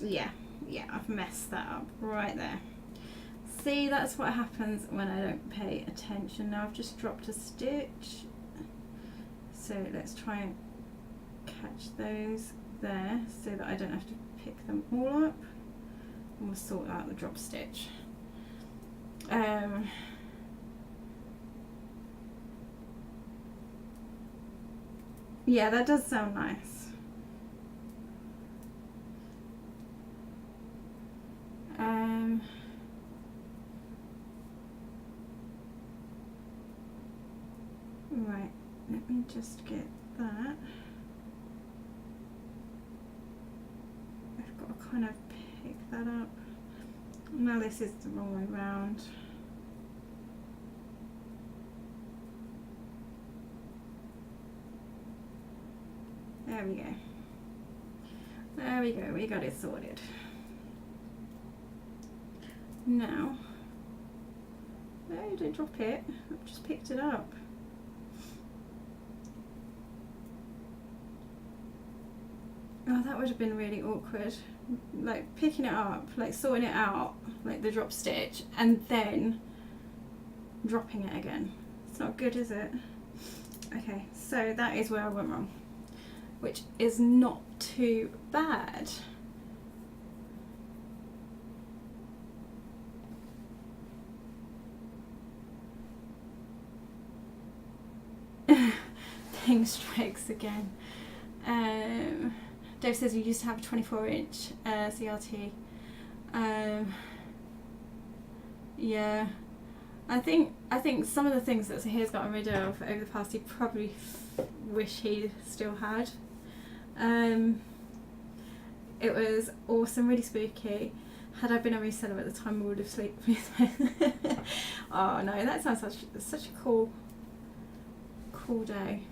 Speaker 1: Yeah, I've messed that up right there. See, that's what happens when I don't pay attention. Now I've just dropped a stitch. So let's try and catch those there so that I don't have to pick them all up. And we'll sort out the drop stitch. Yeah, that does sound nice. Right, let me just get that. I've got to kind of pick that up. No, this is the wrong way round. There we go. There we go, we got it sorted. Now, no, don't drop it. I've just picked it up. Oh, that would have been really awkward. Like picking it up, like sorting it out, like the drop stitch, and then dropping it again. It's not good, is it? Okay, so that is where I went wrong, which is not too bad. Thing strikes again. Dave says you used to have a 24-inch CRT. Yeah, I think some of the things that he's gotten rid of over the past, he probably wish he still had. It was awesome, really spooky. Had I been a reseller at the time, I would have slept with it. Oh no, that sounds such a cool day.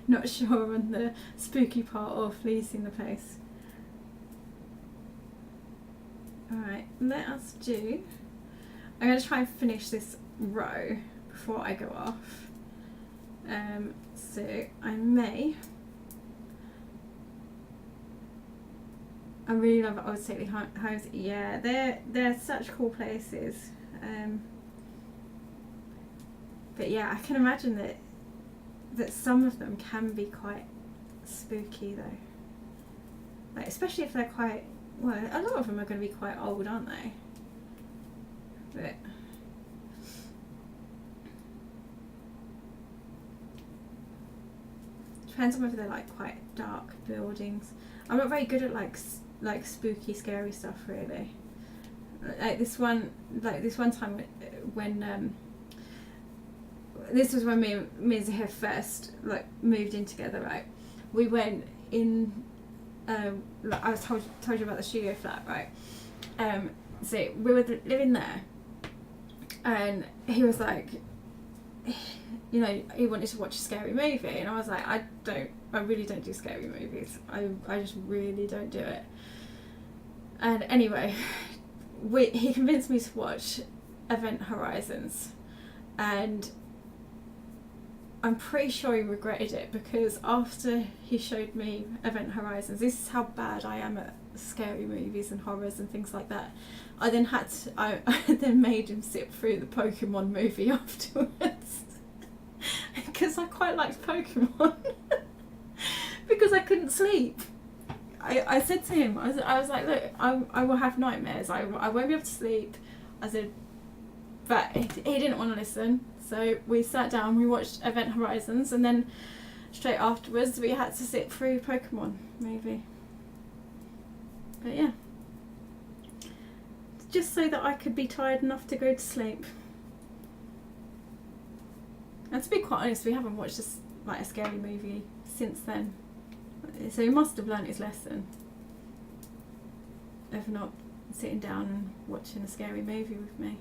Speaker 1: Not sure on the spooky part or fleecing the place. Alright, let us do. I'm going to try and finish this row before I go off. So I really love Old Stately Homes. Yeah, they're such cool places. But yeah, I can imagine that some of them can be quite spooky though. Like especially if they're quite, well, a lot of them are going to be quite old, aren't they? But depends on whether they're like quite dark buildings. I'm not very good at like spooky, scary stuff really. Like this one time when this was when me and Zahir first like moved in together, right? We went in. Like I was told you about the studio flat, right? So we were living there, and he was like, you know, he wanted to watch a scary movie, and I was like, I really don't do scary movies. I just really don't do it. And anyway, he convinced me to watch Event Horizons, and I'm pretty sure he regretted it, because after he showed me Event Horizons, this is how bad I am at scary movies and horrors and things like that. I then made him sit through the Pokemon movie afterwards because I quite liked Pokemon because I couldn't sleep. I said to him, I was like, look, I will have nightmares. I won't be able to sleep. I said, but he didn't want to listen. So we sat down, we watched Event Horizons, and then straight afterwards we had to sit through Pokemon movie. But yeah, just so that I could be tired enough to go to sleep. And to be quite honest, we haven't watched a scary movie since then. So he must have learnt his lesson of not sitting down and watching a scary movie with me.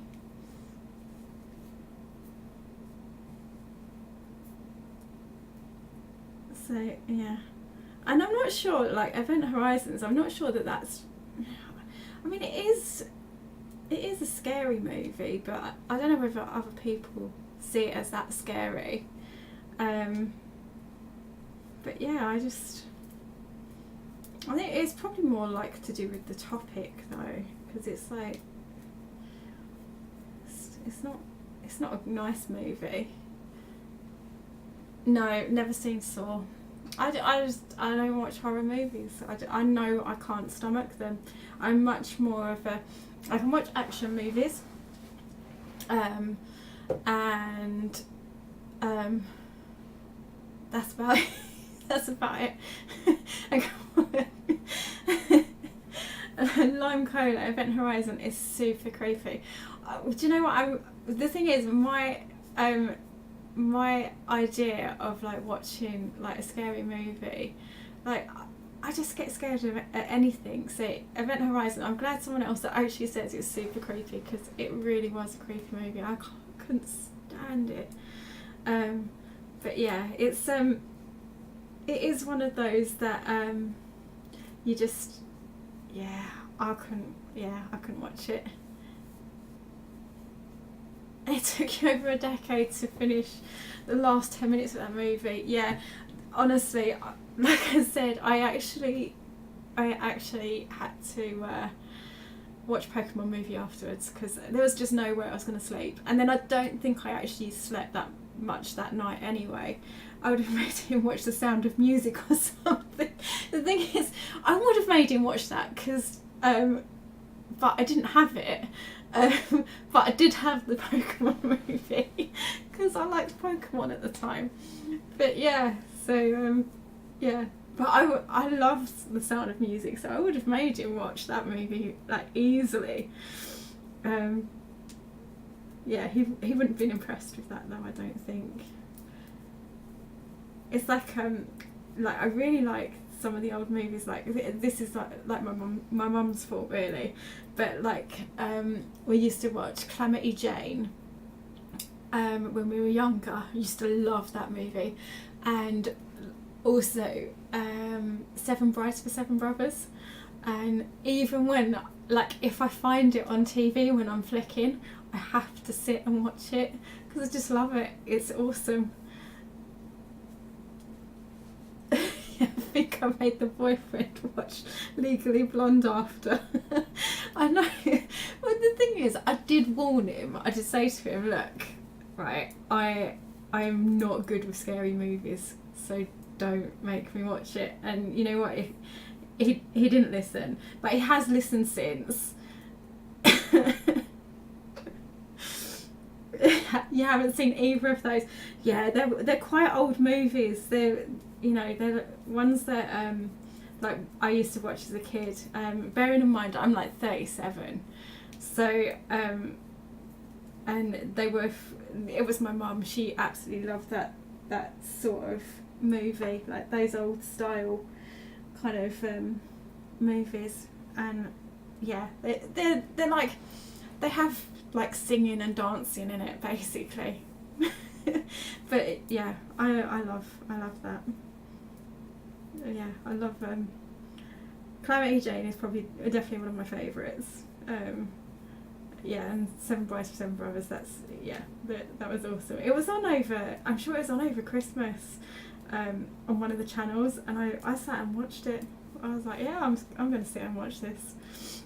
Speaker 1: So yeah, and I'm not sure, like Event Horizons, I'm not sure that's, I mean, it is a scary movie, but I don't know whether other people see it as that scary. But yeah, I think it's probably more like to do with the topic though, because it's like it's not a nice movie. No, never seen Saw. I don't watch horror movies. I know I can't stomach them. I'm much more of I can watch action movies, and that's about it. That's about it. Lime Cola Event Horizon is super creepy. Do you know what? The thing is, my idea of like watching like a scary movie, like I just get scared of anything. So Event Horizon, I'm glad someone else that actually says it's super creepy, because it really was a creepy movie. I couldn't stand it. But yeah, it is one of those that you just, I couldn't watch it. It took you over a decade to finish the last 10 minutes of that movie. Yeah, honestly, like I said, I actually had to watch Pokemon movie afterwards, because there was just no way I was going to sleep. And then I don't think I actually slept that much that night anyway. I would have made him watch The Sound of Music or something. The thing is, I would have made him watch that, because but I didn't have it. But I did have the Pokemon movie because I liked Pokemon at the time. But yeah, so yeah. But I loved The Sound of Music, so I would have made him watch that movie like easily. Yeah, he wouldn't have been impressed with that though, I don't think. It's like I really like some of the old movies, like this is like my mum's fault really, but like we used to watch Calamity Jane when we were younger. I used to love that movie, and also Seven Brides for Seven Brothers. And even when, like, if I find it on TV when I'm flicking, I have to sit and watch it because I just love it. It's awesome. I think I made the boyfriend watch Legally Blonde after. I know. Well, the thing is, I did warn him. I did say to him, look, right, I'm not good with scary movies, so don't make me watch it. And you know what? He didn't listen, but he has listened since. You haven't seen either of those? Yeah, they're quite old movies. They're ones that like I used to watch as a kid. Bearing in mind I'm like 37, so and it was my mum. She absolutely loved that sort of movie, like those old style kind of movies. And yeah, they're like, they have like singing and dancing in it basically. But yeah, I love that. Yeah, I love Calamity Jane is definitely one of my favourites. Yeah, and Seven Brides for Seven Brothers, that was awesome. It was on over, I'm sure it was on over Christmas, on one of the channels, and I sat and watched it. I was like, yeah, I'm going to sit and watch this.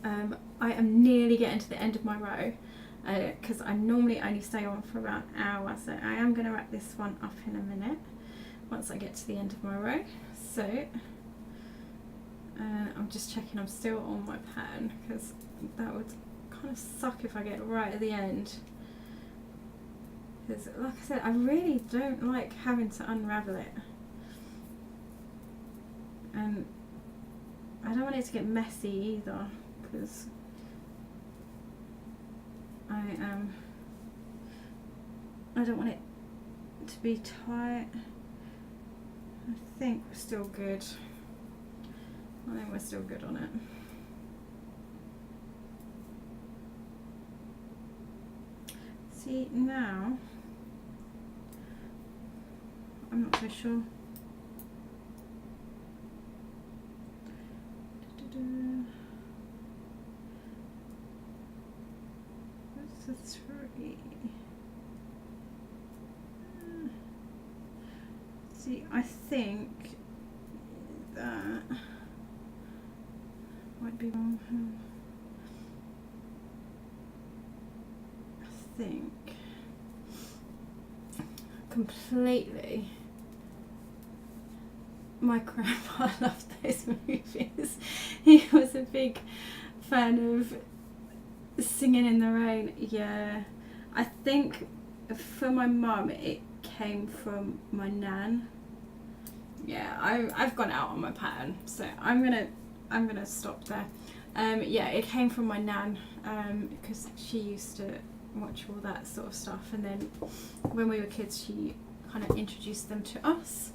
Speaker 1: I am nearly getting to the end of my row, because I normally only stay on for about an hour, so I am going to wrap this one up in a minute once I get to the end of my row. So I'm just checking I'm still on my pattern, because that would kind of suck if I get right at the end, because like I said, I really don't like having to unravel it, and I don't want it to get messy either, because I don't want it to be tight. I think we're still good. I think we're still good on it. See, now I'm not so sure. What's the 3? See, I think that might be wrong. I think completely. My grandpa loved those movies. He was a big fan of Singing in the Rain. Yeah, I think for my mum it came from my nan. Yeah, I've gone out on my pattern, so I'm gonna stop there. Yeah, it came from my nan, because she used to watch all that sort of stuff, and then when we were kids she kind of introduced them to us,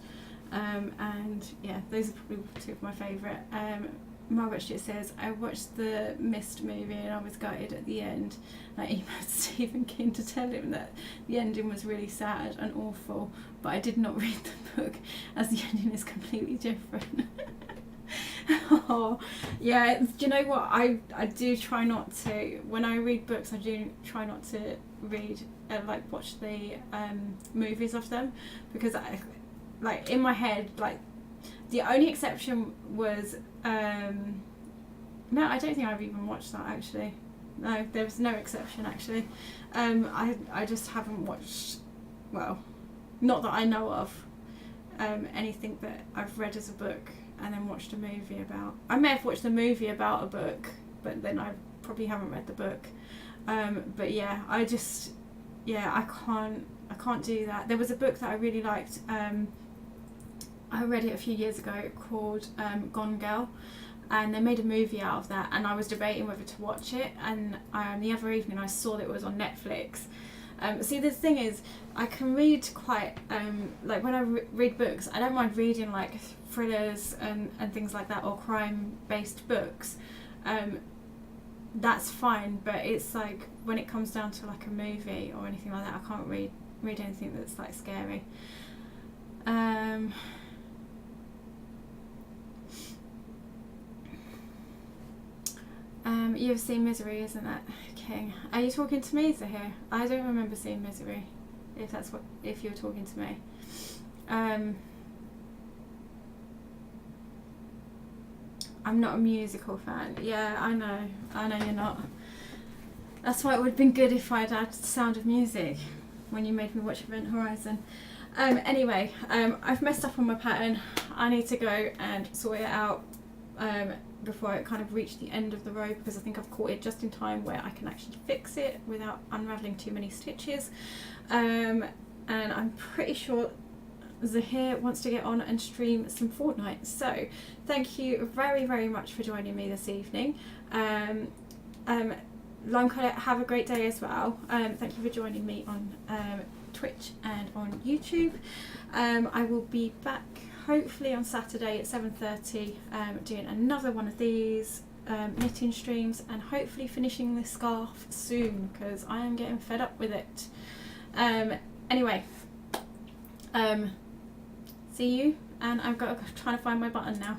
Speaker 1: and yeah, those are probably two of my favourite. Margaret Stewart says, I watched the Mist movie and I was gutted at the end. I emailed Stephen King to tell him that the ending was really sad and awful, but I did not read the book as the ending is completely different. Oh, yeah, do you know what, I do try not to, when I read books I do try not to read, watch the movies of them, because I, like, in my head, like, the only exception was, no, I don't think I've even watched that actually. No, there was no exception actually. I just haven't watched, well, not that I know of, anything that I've read as a book and then watched a movie about. I may have watched a movie about a book, but then I probably haven't read the book. But yeah, I can't do that. There was a book that I really liked, I read it a few years ago, called Gone Girl, and they made a movie out of that, and I was debating whether to watch it, and the other evening I saw that it was on Netflix. See, the thing is, I can read quite, like when I read books, I don't mind reading like thrillers and things like that, or crime-based books. That's fine, but it's like when it comes down to like a movie or anything like that, I can't read anything that's like scary. You've seen Misery, isn't that King? Are you talking to me, Zahir? I don't remember seeing Misery, if you're talking to me. I'm not a musical fan. Yeah, I know you're not. That's why it would have been good if I'd had Sound of Music when you made me watch Event Horizon. Anyway, I've messed up on my pattern. I need to go and sort it out before I kind of reach the end of the row, because I think I've caught it just in time where I can actually fix it without unravelling too many stitches. And I'm pretty sure Zahir wants to get on and stream some Fortnite. So thank you very, very much for joining me this evening. Lime Credit, have a great day as well. Thank you for joining me on Twitch and on YouTube. I will be back hopefully on Saturday at 7:30 doing another one of these knitting streams, and hopefully finishing this scarf soon, because I am getting fed up with it. Anyway, see you, and I've got to try to find my button now.